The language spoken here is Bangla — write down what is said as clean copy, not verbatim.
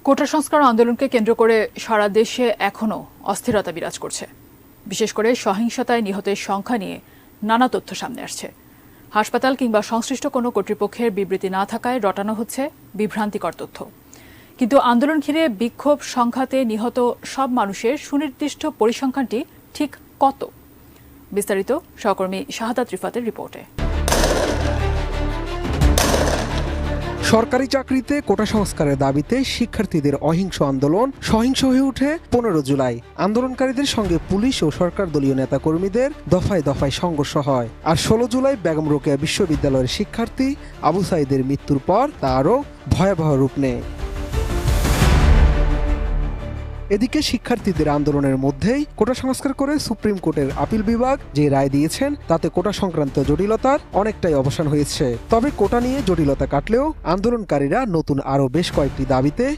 কোটা সংস্কার আন্দোলনকে কেন্দ্র করে সারা দেশে এখনও অস্থিরতা বিরাজ করছে। বিশেষ করে সহিংসতায় নিহতের সংখ্যা নিয়ে নানা তথ্য সামনে আসছে। হাসপাতাল কিংবা সংশ্লিষ্ট কোনো কর্তৃপক্ষের বিবৃতি না থাকায় রটানো হচ্ছে বিভ্রান্তিকর তথ্য। কিন্তু আন্দোলন ঘিরে বিক্ষোভ সংঘাতে নিহত সব মানুষের সুনির্দিষ্ট পরিসংখ্যানটি ঠিক কত? বিস্তারিত সহকর্মী শাহাদাত রিফাতের রিপোর্টে। সরকারি চাকরিতে কোটা সংস্কারের দাবিতে শিক্ষার্থীদের অহিংস আন্দোলন সহিংস হয়ে ওঠে 15 জুলাই। আন্দোলনকারীদের সঙ্গে পুলিশ ও সরকার দলীয় নেতাকর্মীদের দফায় দফায় সংঘর্ষ হয়। আর 16 জুলাই বেগম রোকেয়া বিশ্ববিদ্যালয়ের শিক্ষার্থী আবু সাঈদের মৃত্যুর পর তা আরও ভয়াবহ রূপ নেয়। এদিকে শিক্ষার্থীদের আন্দোলনের মধ্যেই কোটা সংস্কার করে সুপ্রিম কোর্টের আপিল বিভাগ যে রায় দিয়েছেন তাতে কোটা সংক্রান্ত জটিলতার অনেকটাই অবসান হয়েছে। তবে কোটা নিয়ে জটিলতা কাটলেও আন্দোলনকারীরা নতুন আরও বেশ কয়েকটি দাবিতে